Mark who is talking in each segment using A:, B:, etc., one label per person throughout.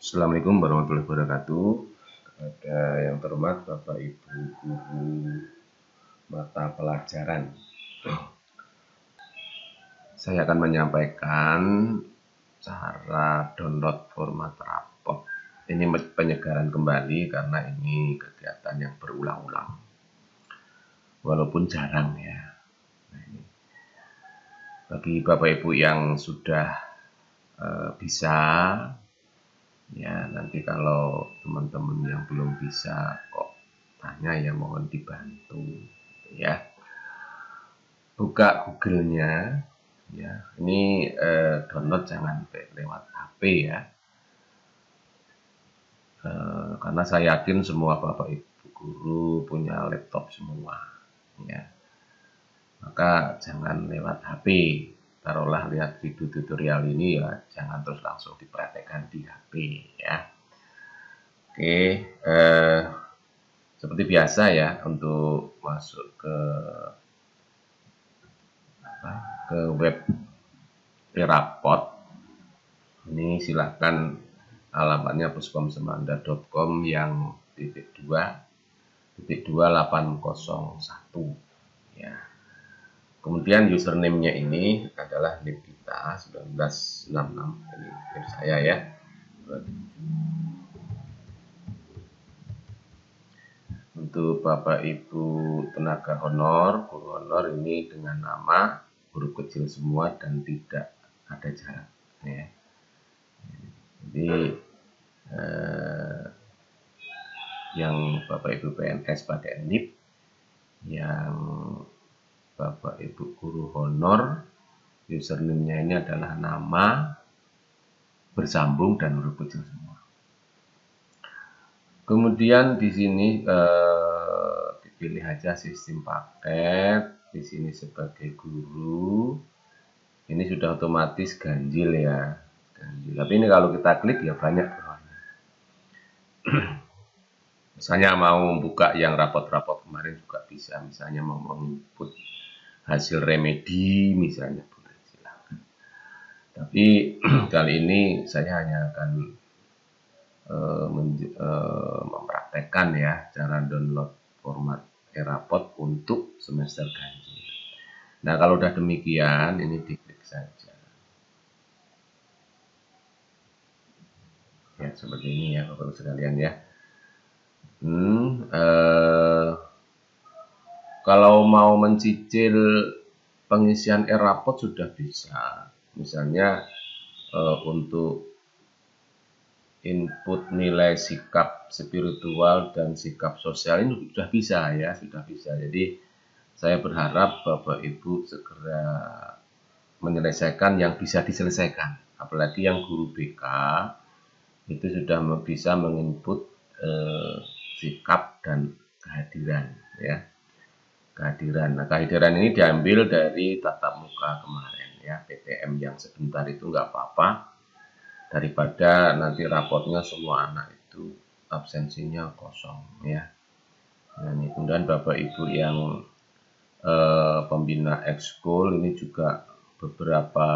A: Assalamualaikum warahmatullahi wabarakatuh. Kepada yang terhormat Bapak Ibu guru mata pelajaran, saya akan menyampaikan cara download format rapot. Ini penyegaran kembali karena ini kegiatan yang berulang-ulang, walaupun jarang ya. Bagi Bapak Ibu yang sudah bisa, ya nanti kalau teman-teman yang belum bisa kok tanya ya mohon dibantu ya. Buka Google-nya ya. Ini download jangan lewat HP ya. Karena saya yakin semua Bapak Ibu guru punya laptop semua ya. Maka jangan lewat HP. Taruhlah lihat video tutorial ini ya, jangan terus langsung dipraktekkan di HP ya. Oke, seperti biasa ya, untuk masuk ke web rapot ini silahkan alamatnya puskomsemanda.com yang /2/2801 ya. Kemudian username-nya ini adalah NIM kita 1966, ini NIM saya ya. Untuk Bapak Ibu tenaga honor, guru honor ini dengan nama huruf kecil semua dan tidak ada jarak ya. Jadi yang Bapak Ibu PNS pakai NIP, yang Bapak Ibu guru honor username-nya ini adalah nama bersambung dan huruf kecil semua. Kemudian di sini dipilih aja sistem paket. Di sini sebagai guru, ini sudah otomatis ganjil ya. Ganjil. Tapi ini kalau kita klik ya banyak. Misalnya mau buka yang rapot-rapot kemarin juga bisa. Misalnya mau menginput hasil remedi misalnya, boleh silakan. Tapi kali ini saya hanya akan mempraktekkan ya cara download format rapot untuk semester ganjil. Nah, kalau udah demikian, ini diklik saja. Ya, seperti ini ya Bapak-Ibu sekalian ya. Kalau mau mencicil pengisian rapot sudah bisa. Misalnya untuk input nilai sikap spiritual dan sikap sosial ini sudah bisa ya, sudah bisa. Jadi saya berharap Bapak Ibu segera menyelesaikan yang bisa diselesaikan. Apalagi yang guru BK itu sudah bisa menginput sikap dan kehadiran ya. Kehadiran. Nah, kehadiran ini diambil dari tatap muka kemarin ya, PTM yang sebentar itu nggak apa-apa, daripada nanti rapotnya semua anak itu absensinya kosong ya. Nah, ini kemudian Bapak Ibu yang pembina ekskul ini juga beberapa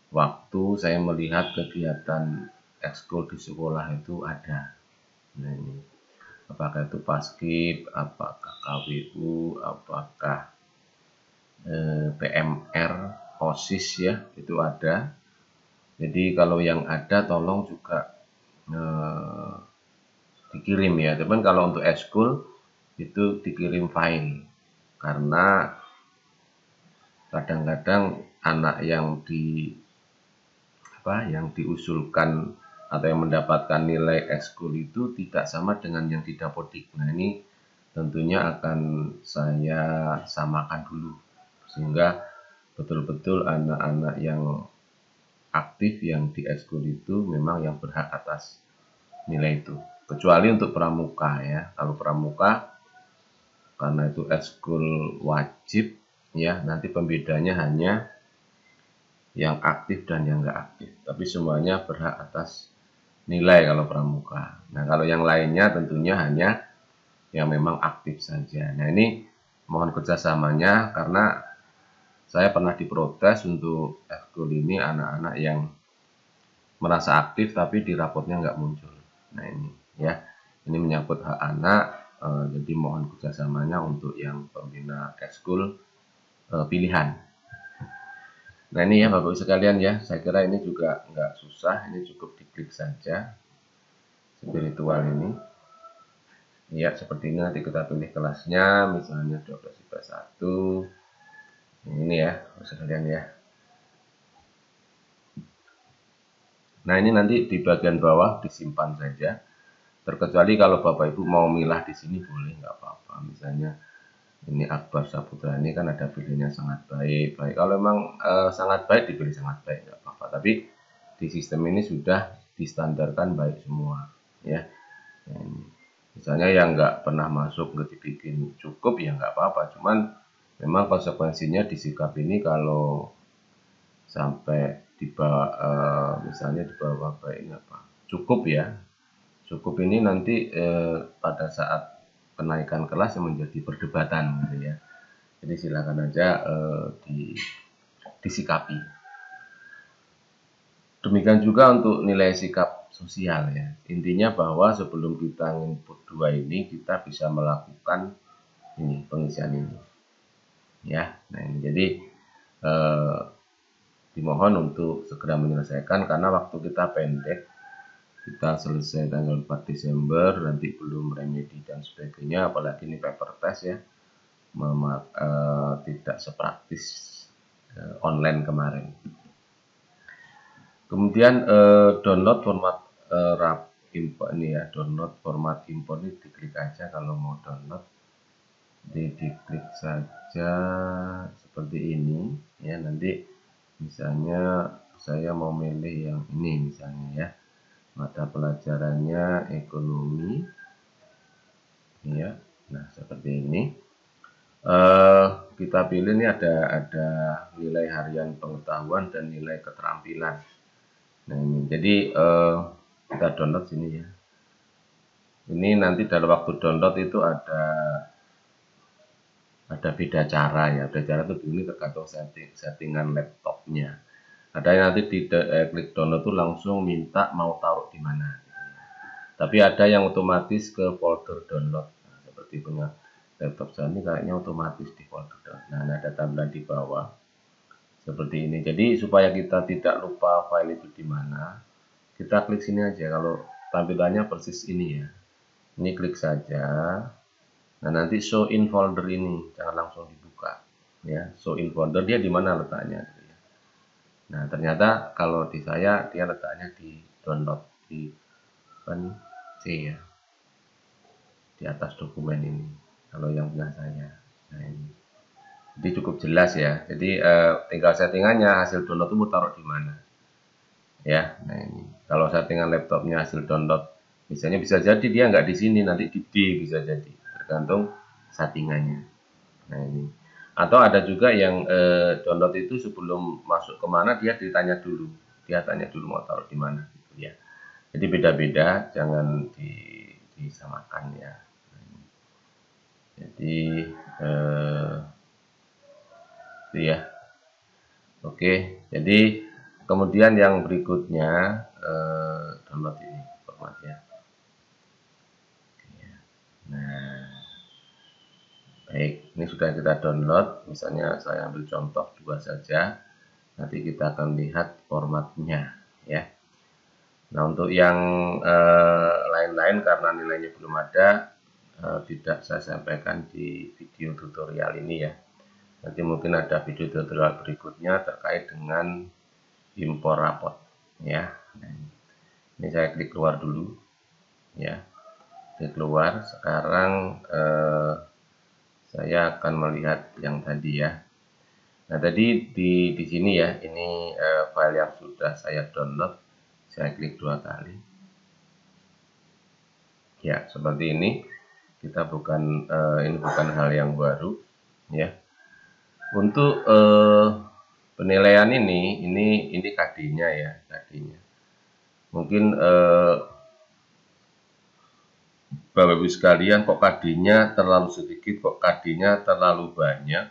A: waktu saya melihat kegiatan ekskul di sekolah itu ada. Nah, ini apakah itu paskib, apakah KWU, apakah PMR, OSIS ya, itu ada. Jadi kalau yang ada tolong juga dikirim ya. Cuman kalau untuk ekskul itu dikirim file, karena kadang-kadang anak yang diusulkan atau yang mendapatkan nilai ekskul itu tidak sama dengan yang di Dapodik. Nah, ini tentunya akan saya samakan dulu sehingga betul-betul anak-anak yang aktif yang di ekskul itu memang yang berhak atas nilai itu. Kecuali untuk pramuka ya. Kalau pramuka karena itu ekskul wajib ya, nanti pembedanya hanya yang aktif dan yang enggak aktif. Tapi semuanya berhak atas nilai kalau pramuka. Nah, kalau yang lainnya tentunya hanya yang memang aktif saja. Nah, ini mohon kerjasamanya karena saya pernah diprotes untuk ekskul ini anak-anak yang merasa aktif tapi di rapotnya nggak muncul. Nah ini ya, ini menyangkut hak anak, jadi mohon kerjasamanya untuk yang pembina ekskul pilihan. Nah ini ya Bapak Ibu sekalian ya, saya kira ini juga nggak susah, ini cukup diklik saja spiritual ini. Ya seperti ini, nanti kita pilih kelasnya, misalnya 12 IPA 1. Ini ya Bapak sekalian ya. Nah ini nanti di bagian bawah disimpan saja. Terkecuali kalau Bapak Ibu mau milah di sini boleh, nggak apa-apa. Misalnya ini Akbar Saputra ini kan ada pilihannya sangat baik. Kalau memang sangat baik dipilih sangat baik, nggak apa-apa. Tapi di sistem ini sudah distandarkan baik semua, ya. Nah, ini. Misalnya yang nggak pernah masuk nggak dibikin cukup ya nggak apa-apa. Cuman memang konsekuensinya di sikap ini kalau sampai di bawah, misalnya di bawah baik ini apa? Cukup ya. Cukup ini nanti pada saat kenaikan kelas yang menjadi perdebatan gitu ya. Jadi silakan aja disikapi. Demikian juga untuk nilai sikap sosial ya. Intinya bahwa sebelum kita input 2 ini kita bisa melakukan ini pengisian ini. Ya. Nah, ini jadi dimohon untuk segera menyelesaikan karena waktu kita pendek. Kita selesai tanggal 4 Desember, nanti belum remedi dan sebagainya, apalagi ini paper test ya, tidak sepraktis online kemarin. Kemudian download format import ini ya, download format import ini diklik aja kalau mau download, diklik saja seperti ini ya. Nanti misalnya saya mau milih yang ini misalnya ya. Mata pelajarannya ekonomi ya. Nah seperti ini kita pilih ini ada nilai harian pengetahuan dan nilai keterampilan. Nah ini jadi kita download sini ya. Ini nanti dalam waktu download itu ada beda cara ya. Beda cara itu ini tergantung settingan laptopnya. Ada yang nanti di klik download itu langsung minta mau taruh di mana. Tapi ada yang otomatis ke folder download. Nah, seperti punya laptop saya ini kayaknya otomatis di folder download. Nah, ada tampilan di bawah seperti ini. Jadi supaya kita tidak lupa file itu di mana, kita klik sini aja. Kalau tampilannya persis ini ya. Ini klik saja. Nah, nanti show in folder ini, jangan langsung dibuka. Ya, show in folder dia di mana letaknya. Nah, ternyata kalau di saya dia letaknya di download di C ya, di atas dokumen ini kalau yang punya saya. Nah ini jadi cukup jelas ya. Jadi tinggal settingannya hasil download itu mau taruh di mana ya. Nah ini kalau settingan laptopnya hasil download misalnya bisa jadi dia nggak di sini, nanti di D bisa jadi, tergantung settingannya. Nah ini atau ada juga yang download itu sebelum masuk kemana dia ditanya dulu, dia tanya dulu mau taruh di mana gitu ya. Jadi beda-beda, jangan disamakan ya. Jadi itu ya. Oke, jadi kemudian yang berikutnya download ini formatnya. Nah, baik, ini sudah kita download. Misalnya saya ambil contoh 2 saja. Nanti kita akan lihat formatnya ya. Nah untuk yang lain-lain karena nilainya belum ada, tidak saya sampaikan di video tutorial ini ya. Nanti mungkin ada video tutorial berikutnya terkait dengan impor rapot ya. Nah, ini saya klik keluar dulu ya. Klik keluar. Sekarang saya akan melihat yang tadi ya. Nah tadi di sini ya, ini file yang sudah saya download. Saya klik 2 kali. Ya, seperti ini. Kita bukan ini bukan hal yang baru ya. Untuk penilaian ini KD-nya ya, KD-nya. Mungkin Bapak Ibu sekalian kok KD-nya terlalu sedikit, kok KD-nya terlalu banyak.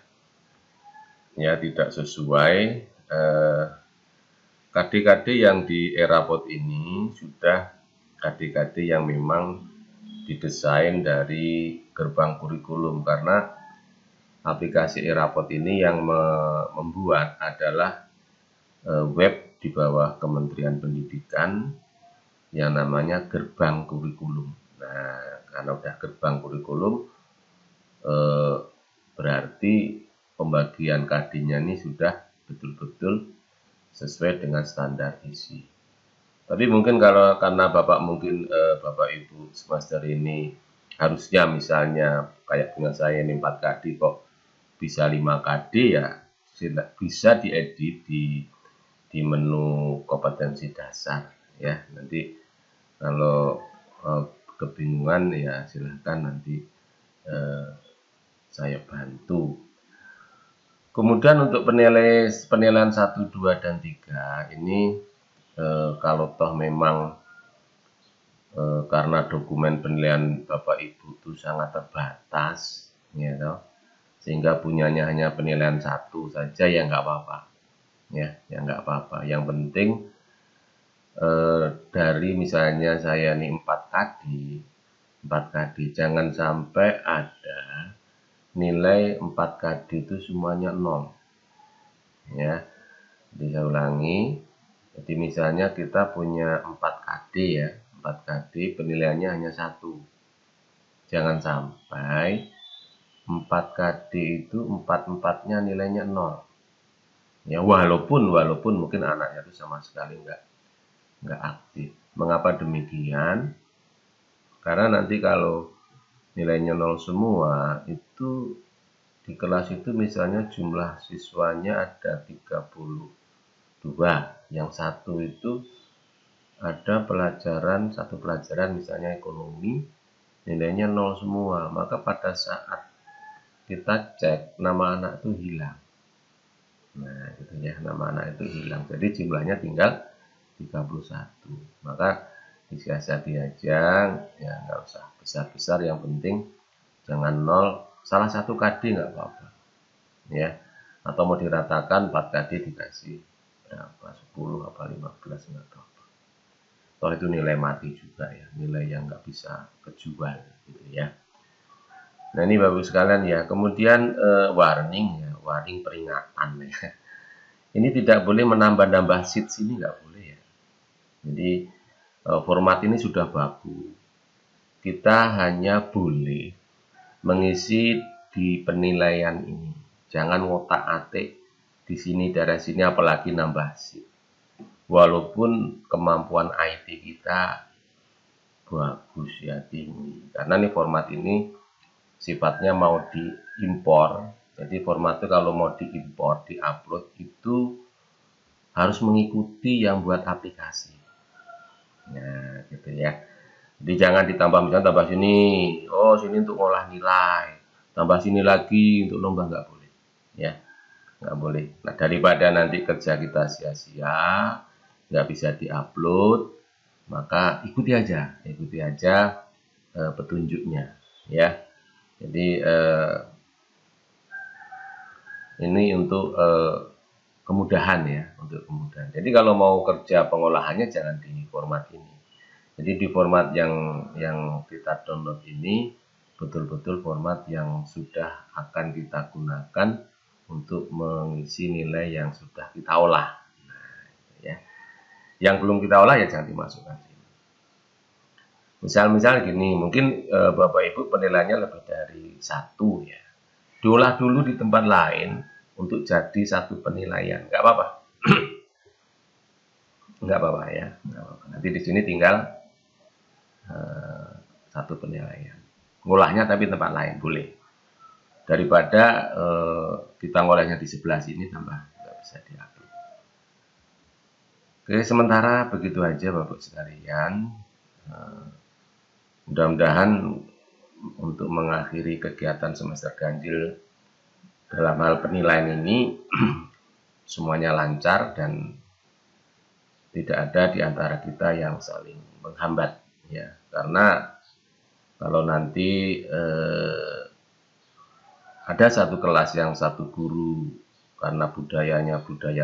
A: Ya, tidak sesuai KD-KD yang di e-rapot ini sudah KD-KD yang memang didesain dari gerbang kurikulum, karena aplikasi e-rapot ini yang membuat adalah web di bawah Kementerian Pendidikan yang namanya gerbang kurikulum. Nah, karena udah gerbang kurikulum, berarti pembagian KD-nya ini sudah betul-betul sesuai dengan standar isi. Tapi mungkin kalau karena Bapak mungkin Bapak Ibu semester ini harusnya misalnya kayak dengan saya ini 4 KD kok bisa 5 KD, ya bisa diedit di menu kompetensi dasar ya. Nanti kalau kebingungan ya silahkan nanti saya bantu. Kemudian untuk penilaian 1, 2, dan 3 ini kalau toh memang karena dokumen penilaian Bapak Ibu itu sangat terbatas, ya toh, sehingga punyanya hanya penilaian 1 saja, ya nggak apa-apa, ya nggak apa-apa. Yang penting dari misalnya saya nih 4 KD, jangan sampai ada nilai 4 KD itu semuanya 0. Ya, jadi saya ulangi. Jadi misalnya kita punya 4 KD ya, 4 KD penilaiannya hanya 1. Jangan sampai 4 KD itu 4-4-nya nilainya 0. Ya, walaupun mungkin anaknya itu sama sekali nggak aktif. Mengapa demikian? Karena nanti kalau nilainya 0 semua, itu di kelas itu misalnya jumlah siswanya ada 32, yang satu itu ada satu pelajaran misalnya ekonomi, nilainya 0 semua, maka pada saat kita cek nama anak itu hilang. Nah, gitu ya, nama anak itu hilang. Jadi jumlahnya tinggal 31. Maka disiasati aja, ya nggak usah besar-besar, yang penting jangan 0, salah satu KD nggak apa-apa. Ya. Atau mau diratakan 4 KD dikasih berapa? 10 apa 15 nggak apa-apa. Toh itu nilai mati juga ya, nilai yang nggak bisa kejual gitu ya. Nah, ini bagus sekalian ya. Kemudian warning peringatan ya. Ini tidak boleh menambah-nambah sheet sini, nggak boleh ya. Jadi format ini sudah bagus. Kita hanya boleh mengisi di penilaian ini. Jangan ngotak-atik di sini daerah sini, apalagi nambah sheet. Walaupun kemampuan IT kita bagus ya, tinggi. Karena nih format ini sifatnya mau diimpor. Jadi format itu kalau mau diimpor, diupload itu harus mengikuti yang buat aplikasi. Nah, gitu ya. Jadi jangan ditambah, misalnya tambah sini, oh sini untuk ngolah nilai, tambah sini lagi untuk nambah, nggak boleh. Ya, nggak boleh. Nah, daripada nanti kerja kita sia-sia, nggak bisa diupload, maka ikuti aja petunjuknya. Ya, jadi ini untuk kemudahan ya, untuk kemudahan. Jadi kalau mau kerja pengolahannya jangan di format ini. Jadi di format yang kita download ini betul-betul format yang sudah akan kita gunakan untuk mengisi nilai yang sudah kita olah. Nah, ya. Yang belum kita olah ya jangan dimasukkan sini. Misal gini, mungkin Bapak Ibu penilaiannya lebih dari 1 ya. Diolah dulu di tempat lain untuk jadi 1 penilaian, nggak apa-apa. Nggak apa-apa ya, nggak apa-apa. Nanti di sini tinggal 1 penilaian. Ngolahnya tapi tempat lain boleh. Daripada kita ngolahnya di sebelah sini tambah nggak bisa diupload. Oke, sementara begitu aja Bapak sekalian. Mudah-mudahan untuk mengakhiri kegiatan semester ganjil dalam hal penilaian ini semuanya lancar dan tidak ada di antara kita yang saling menghambat ya, karena kalau nanti ada satu kelas yang satu guru karena budaya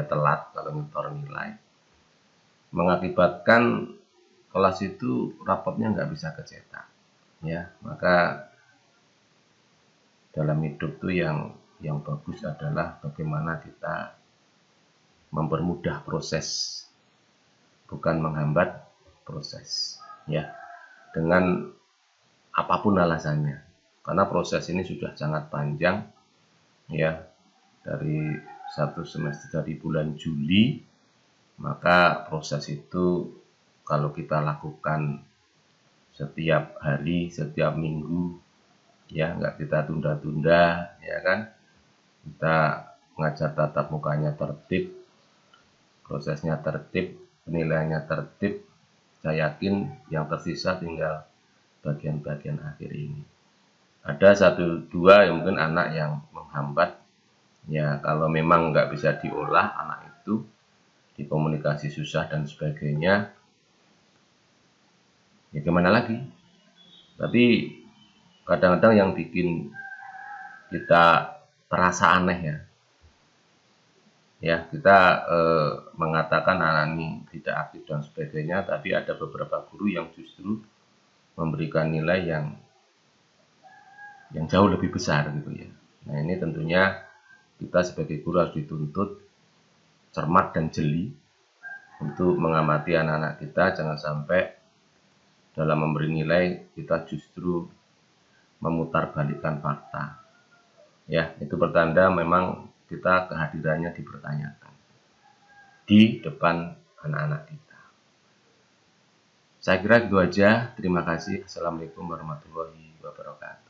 A: telat kalau nyetor nilai, mengakibatkan kelas itu rapotnya nggak bisa kecetak, ya. Maka dalam hidup tuh yang bagus adalah bagaimana kita mempermudah proses, bukan menghambat proses, ya, dengan apapun alasannya. Karena proses ini sudah sangat panjang, ya, dari satu semester dari bulan Juli, maka proses itu kalau kita lakukan setiap hari, setiap minggu, ya, nggak kita tunda-tunda, ya kan, kita mengajar tatap mukanya tertib, prosesnya tertib, penilaiannya tertib, saya yakin yang tersisa tinggal bagian-bagian akhir ini. Ada satu dua yang mungkin anak yang menghambat, ya kalau memang nggak bisa diolah anak itu, dikomunikasi susah dan sebagainya, ya gimana lagi. Tapi kadang-kadang yang bikin kita terasa aneh, ya kita mengatakan anak ini tidak aktif dan sebagainya, tapi ada beberapa guru yang justru memberikan nilai yang jauh lebih besar gitu ya. Nah ini tentunya kita sebagai guru harus dituntut cermat dan jeli untuk mengamati anak-anak kita, jangan sampai dalam memberi nilai kita justru memutarbalikkan fakta. Ya, itu pertanda memang kita kehadirannya dipertanyakan di depan anak-anak kita. Saya kira itu aja. Terima kasih. Assalamualaikum warahmatullahi wabarakatuh.